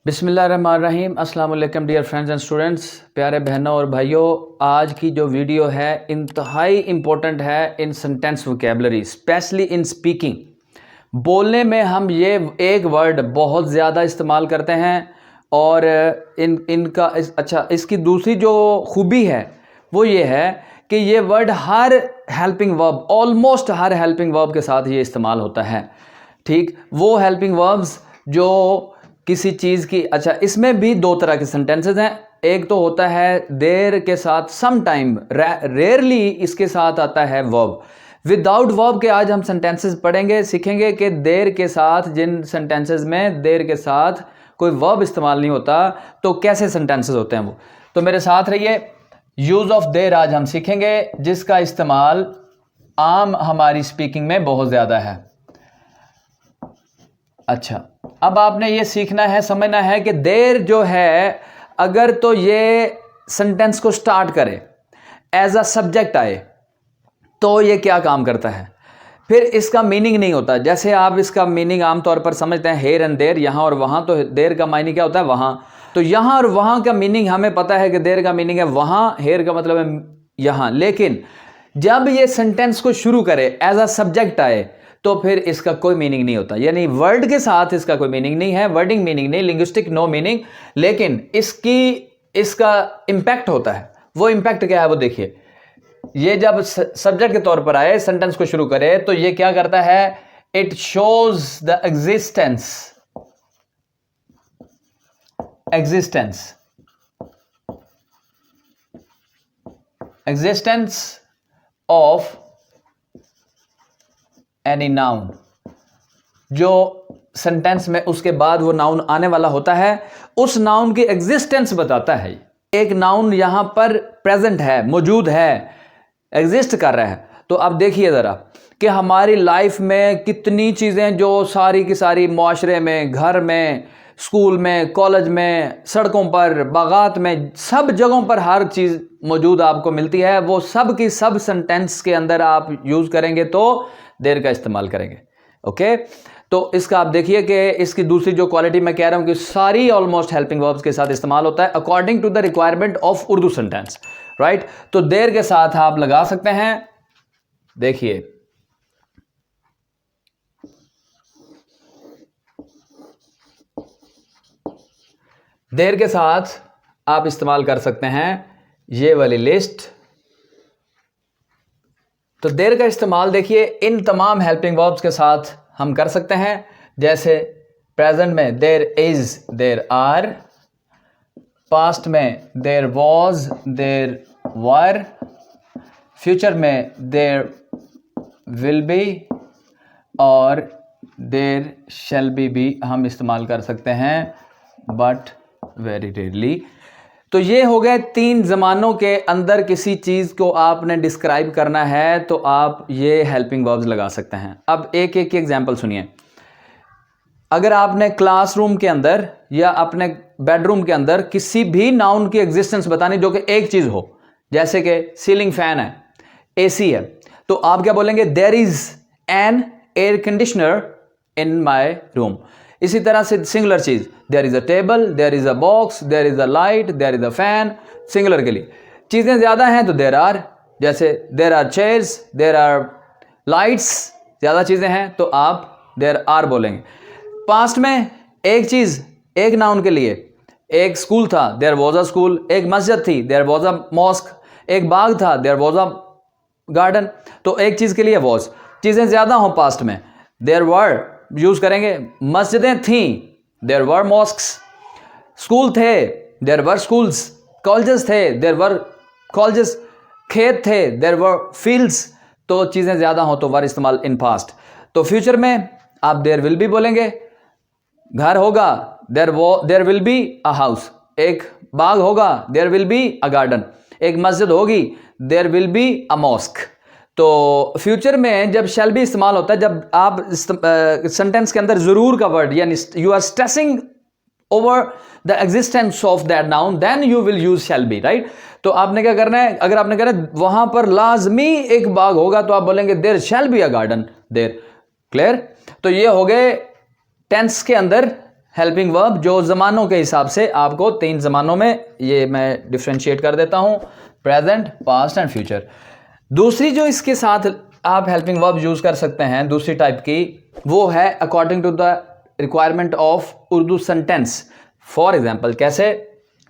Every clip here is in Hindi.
बिस्मिल्लाहिर्रहमानिर्रहीम अस्सलाम वालेकुम डियर फ्रेंड्स एंड स्टूडेंट्स, प्यारे बहनों और भाइयों। आज की जो वीडियो है इंतहाई इम्पोर्टेंट है in sentence vocabulary, specially in speaking. बोलने में हम ये एक वर्ड बहुत ज़्यादा इस्तेमाल करते हैं और इसकी दूसरी जो खूबी है वो ये है कि ये वर्ड हर हेल्पिंग वर्ब, ऑलमोस्ट हर हेल्पिंग वर्ब के साथ ये इस्तेमाल होता है। ठीक, वो हेल्पिंग वर्ब्स जो किसी चीज़ की, इसमें भी दो तरह के सेंटेंसेस हैं। एक तो होता है देर के साथ सम टाइम, रेयरली इसके साथ आता है वर्ब। विदाउट वर्ब के आज हम सेंटेंसेस पढ़ेंगे, सीखेंगे कि देर के साथ, जिन सेंटेंसेस में देर के साथ कोई वर्ब इस्तेमाल नहीं होता तो कैसे सेंटेंसेस होते हैं वो। तो मेरे साथ रहिए। यूज़ ऑफ देर आज हम सीखेंगे, जिसका इस्तेमाल आम हमारी स्पीकिंग में बहुत ज़्यादा है। अच्छा, अब आपने ये सीखना है, समझना है कि देर जो है, अगर तो ये सेंटेंस को स्टार्ट करे, एज अ सब्जेक्ट आए, तो ये क्या काम करता है। फिर इसका मीनिंग नहीं होता। जैसे आप इसका मीनिंग आमतौर पर समझते हैं हेयर एंड देर, यहाँ और वहाँ, तो देर का मायने क्या होता है वहाँ। तो यहाँ और वहाँ का मीनिंग हमें पता है कि देर का मीनिंग है वहाँ, हेयर का मतलब है यहाँ। लेकिन जब ये सेंटेंस को शुरू करे, एज अ सब्जेक्ट आए, तो फिर इसका कोई मीनिंग नहीं होता। यानी वर्ड के साथ इसका कोई मीनिंग नहीं है, वर्डिंग मीनिंग नहीं, लिंग्विस्टिक नो मीनिंग। लेकिन इसका इंपैक्ट होता है। वो इंपैक्ट क्या है वो देखिए। ये जब सब्जेक्ट के तौर पर आए, सेंटेंस को शुरू करे, तो ये क्या करता है, it shows the existence of any noun. जो सेंटेंस में उसके बाद वो नाउन आने वाला होता है, उस नाउन की एग्जिस्टेंस बताता है। एक नाउन यहां पर प्रेजेंट है, मौजूद है, एग्जिस्ट कर रहा है। तो अब देखिए ज़रा कि हमारी लाइफ में कितनी चीज़ें जो सारी की सारी, माशरे में, घर में, स्कूल में, कॉलेज में, सड़कों पर, बागात में, सब जगहों पर हर चीज़ मौजूद आपको मिलती है। वो सब की सब सेंटेंस के अंदर आप यूज़ करेंगे तो देर का इस्तेमाल करेंगे। ओके, तो इसका आप देखिए कि इसकी दूसरी जो क्वालिटी मैं कह रहा हूं कि सारी ऑलमोस्ट हेल्पिंग वर्ब्स के साथ इस्तेमाल होता है according to the requirement of Urdu sentence, right. तो देर के साथ आप लगा सकते हैं। देखिए, देर के साथ आप इस्तेमाल कर सकते हैं ये वाली लिस्ट। तो देर का इस्तेमाल देखिए इन तमाम हेल्पिंग वर्ब्स के साथ हम कर सकते हैं। जैसे प्रेजेंट में there is, there are, past में there was, there were, future में देर विल बी और देर शैल बी भी हम इस्तेमाल कर सकते हैं, बट वेरी रेयरली। तो ये हो गए तीन ज़मानों के अंदर किसी चीज़ को आपने डिस्क्राइब करना है तो आप ये हेल्पिंग वर्ब्स लगा सकते हैं। अब एक एक एग्जांपल सुनिए। अगर आपने क्लासरूम के अंदर या अपने बेडरूम के अंदर किसी भी नाउन की एग्जिस्टेंस बतानी जो कि एक चीज़ हो, जैसे कि सीलिंग फैन है, एसी है, तो आप क्या बोलेंगे, there is an air conditioner in my room. इसी तरह से सिंगुलर चीज, there is a table, there is a box, there is a light, there is a fan. Singular के लिए चीजें ज्यादा हैं तो देयर आर, जैसे there are chairs, there are lights, ज्यादा चीजें हैं तो आप देयर आर बोलेंगे। पास्ट में एक चीज, एक नाउन के लिए, एक स्कूल था, देयर वाज अ स्कूल, एक मस्जिद थी, देयर वाज अ मॉस्क, एक बाग था, देयर वाज अ गार्डन। तो एक चीज के लिए वॉज, चीजें ज्यादा हो पास्ट में, देयर वर यूज करेंगे। मस्जिदें थीं, देयर वर मॉस्क्स। स्कूल थे, देयर वर स्कूल्स। कॉलेजेस थे, देयर वर कॉलेजेस। खेत थे, देयर वर फील्ड्स। तो चीजें ज्यादा हो तो वर इस्तेमाल इन पास्ट। तो फ्यूचर में आप देयर विल बी बोलेंगे। घर होगा, there will be a house. एक बाग होगा, there will be a garden. एक मस्जिद होगी, there will be a mosque. तो फ्यूचर में जब शैल बी इस्तेमाल होता है, जब आप सेंटेंस के अंदर जरूर का वर्ड, यानी you are stressing over the existence of that noun, then you will use shall be, right. तो आपने क्या करना है, अगर आपने कहना है वहां पर लाजमी एक बाग होगा तो आप बोलेंगे there shall be a garden there. Clear. तो ये हो गए टेंस के अंदर हेल्पिंग वर्ब जो ज़मानों के हिसाब से आपको 3 ज़मानों में ये मैं डिफ्रेंशिएट कर देता हूँ, प्रेजेंट, पास्ट एंड फ्यूचर। दूसरी जो इसके साथ आप हेल्पिंग वर्ब यूज़ कर सकते हैं दूसरी टाइप की, वो है according to the requirement of Urdu sentence. For example कैसे,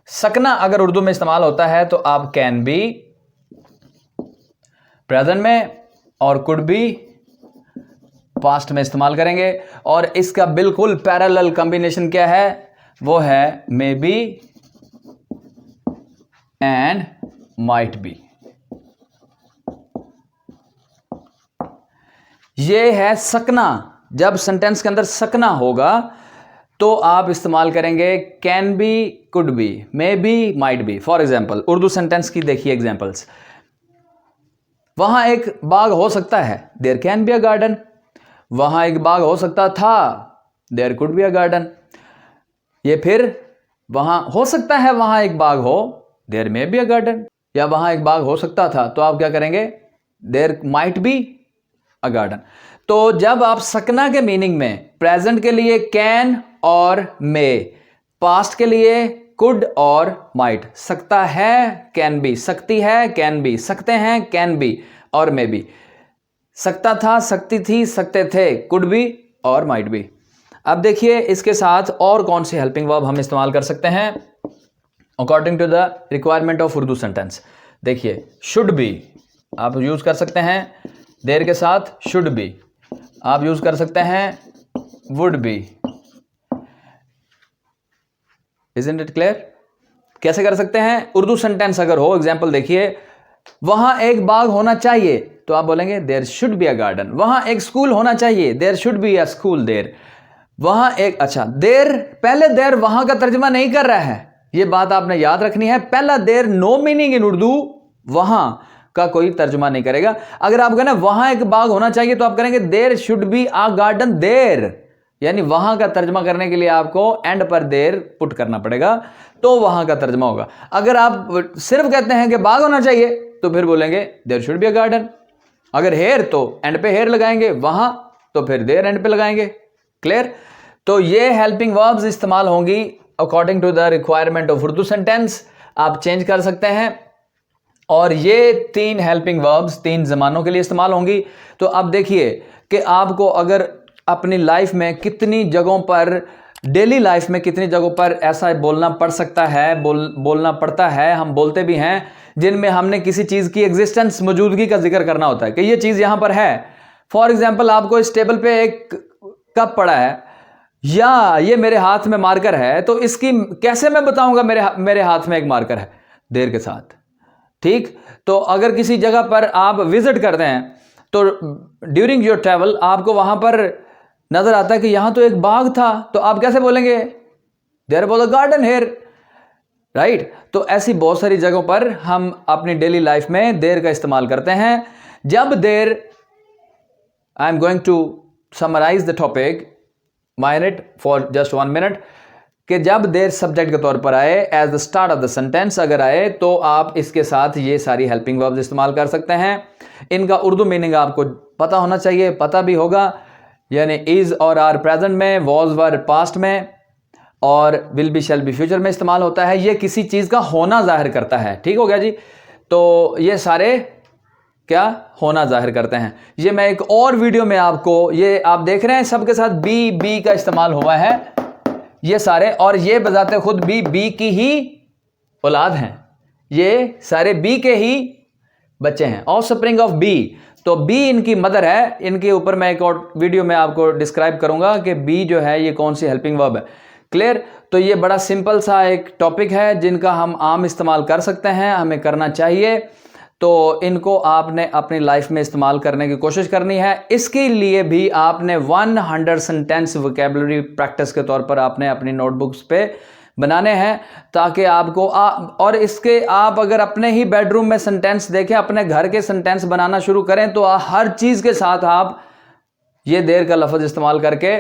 सकना अगर उर्दू में इस्तेमाल होता है तो आप कैन बी प्रेजेंट में और कुड बी पास्ट में इस्तेमाल करेंगे। और इसका बिल्कुल पैरेलल कॉम्बिनेशन क्या है, वो है may be and might be. ये है सकना। जब सेंटेंस के अंदर सकना होगा तो आप इस्तेमाल करेंगे can be, could be, may be, might be. For example Urdu sentence की देखिए एग्जाम्पल्स, वहां एक बाग हो सकता है, there can be a garden. वहां एक बाग हो सकता था, there could be a garden. ये फिर वहां हो सकता है वहां एक बाग हो, there may be a garden. या वहां एक बाग हो सकता था तो आप क्या करेंगे, there might be a garden. तो जब आप सकना के मीनिंग में प्रेजेंट के लिए कैन और मे, पास्ट के लिए कुड और माइट, सकता है कैन बी, सकती है कैन बी, सकते हैं कैन बी और मे बी, सकता था, सकती थी, सकते थे, कुड बी और माइट बी। अब देखिए इसके साथ और कौन सी हेल्पिंग वर्ब हम इस्तेमाल कर सकते हैं according to the requirement of Urdu sentence. देखिए शुड बी आप यूज कर सकते हैं, देर के साथ शुड बी आप यूज कर सकते हैं, would be. Isn't it clear? कैसे कर सकते हैं, उर्दू सेंटेंस अगर हो, एग्जाम्पल देखिए, वहां एक बाग होना चाहिए तो आप बोलेंगे there should be a garden. वहां एक स्कूल होना चाहिए, there should be a school there. वहां एक, अच्छा देर, पहले देर वहां का तर्जमा नहीं कर रहा है, यह बात आपने याद रखनी है। पहला there no meaning in Urdu, वहां का कोई तर्जुमा नहीं करेगा। अगर आप कहना वहां एक बाग होना चाहिए तो आप करेंगे there should be a garden there, यानी वहां का तर्जमा करने के लिए आपको एंड पर देर पुट करना पड़ेगा तो वहां का तर्जमा होगा। अगर आप सिर्फ कहते हैं कि बाग होना चाहिए तो फिर बोलेंगे there should be a garden. अगर हेयर तो एंड पे हेयर लगाएंगे, वहां तो फिर देयर एंड पे लगाएंगे। क्लियर? तो ये हेल्पिंग वर्ब्स इस्तेमाल होंगी according to the requirement of Urdu sentence. आप चेंज कर सकते हैं और ये 3 हेल्पिंग वर्ब्स 3 जमानों के लिए इस्तेमाल होंगी। तो अब देखिए कि आपको अगर अपनी लाइफ में कितनी जगहों पर, डेली लाइफ में कितनी जगहों पर ऐसा बोलना पड़ सकता है, बोलना पड़ता है, हम बोलते भी हैं, जिनमें हमने किसी चीज़ की एग्जिस्टेंस, मौजूदगी का जिक्र करना होता है कि ये चीज़ यहां पर है। फॉर एग्जाम्पल आपको इस टेबल पे एक कप पड़ा है या ये मेरे हाथ में मार्कर है, तो इसकी कैसे मैं बताऊंगा मेरे हाथ में एक मार्कर है, देर के साथ। ठीक? तो अगर किसी जगह पर आप विजिट करते हैं तो ड्यूरिंग योर ट्रैवल आपको वहां पर नजर आता है कि यहां तो एक बाग था, तो आप कैसे बोलेंगे, there was a garden here, right? तो ऐसी बहुत सारी जगहों पर हम अपनी डेली लाइफ में देर का इस्तेमाल करते हैं। जब there, I am going to summarize the topic minute for just 1 minute, कि जब देर सब्जेक्ट के तौर पर आए as the start of the sentence अगर आए तो आप इसके साथ ये सारी हेल्पिंग वर्ब्स इस्तेमाल कर सकते हैं। इनका उर्दू मीनिंग आपको पता होना चाहिए, पता भी होगा, यानी इज और आर प्रेजेंट में, वॉज वर पास्ट में और will be shall be future में इस्तेमाल होता है। ये किसी चीज़ का होना जाहिर करता है। ठीक हो गया जी? तो ये सारे क्या होना जाहिर करते हैं। ये मैं एक और वीडियो में आपको, ये आप देख रहे हैं सबके साथ बी का इस्तेमाल हुआ है ये सारे, और ये बजाते खुद बी की ही औलाद हैं, ये सारे बी के ही बच्चे हैं, ऑफस्प्रिंग ऑफ बी। तो बी इनकी मदर है। इनके ऊपर मैं एक और वीडियो में आपको डिस्क्राइब करूंगा कि बी जो है ये कौन सी हेल्पिंग वर्ब है। क्लियर? तो ये बड़ा सिंपल सा एक टॉपिक है जिनका हम आम इस्तेमाल कर सकते हैं, हमें करना चाहिए। तो इनको आपने अपनी लाइफ में इस्तेमाल करने की कोशिश करनी है। इसके लिए भी आपने 100 सेंटेंस वोकैबुलरी प्रैक्टिस के तौर पर आपने अपनी नोटबुक्स पे बनाने हैं ताकि आपको और इसके आप अगर अपने ही बेडरूम में सेंटेंस देखें, अपने घर के सेंटेंस बनाना शुरू करें तो हर चीज़ के साथ आप ये देर का लफ्ज़ इस्तेमाल करके,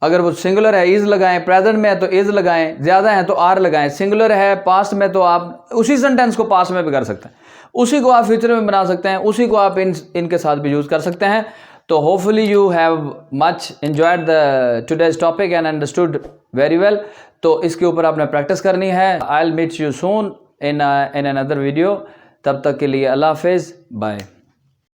अगर वो सिंगुलर है इज लगाएं, प्रेजेंट में है तो इज लगाएं, ज़्यादा है तो आर लगाएं, सिंगुलर है पास्ट में तो आप उसी सेंटेंस को पास्ट में भी कर सकते हैं, उसी को आप फ्यूचर में बना सकते हैं, उसी को आप इनके साथ भी यूज़ कर सकते हैं। तो hopefully you have much enjoyed the today's topic and understood very well. तो इसके ऊपर आपने प्रैक्टिस करनी है। I will meet you soon in another video. तब तक के लिए अल्लाह हाफिज़, बाय।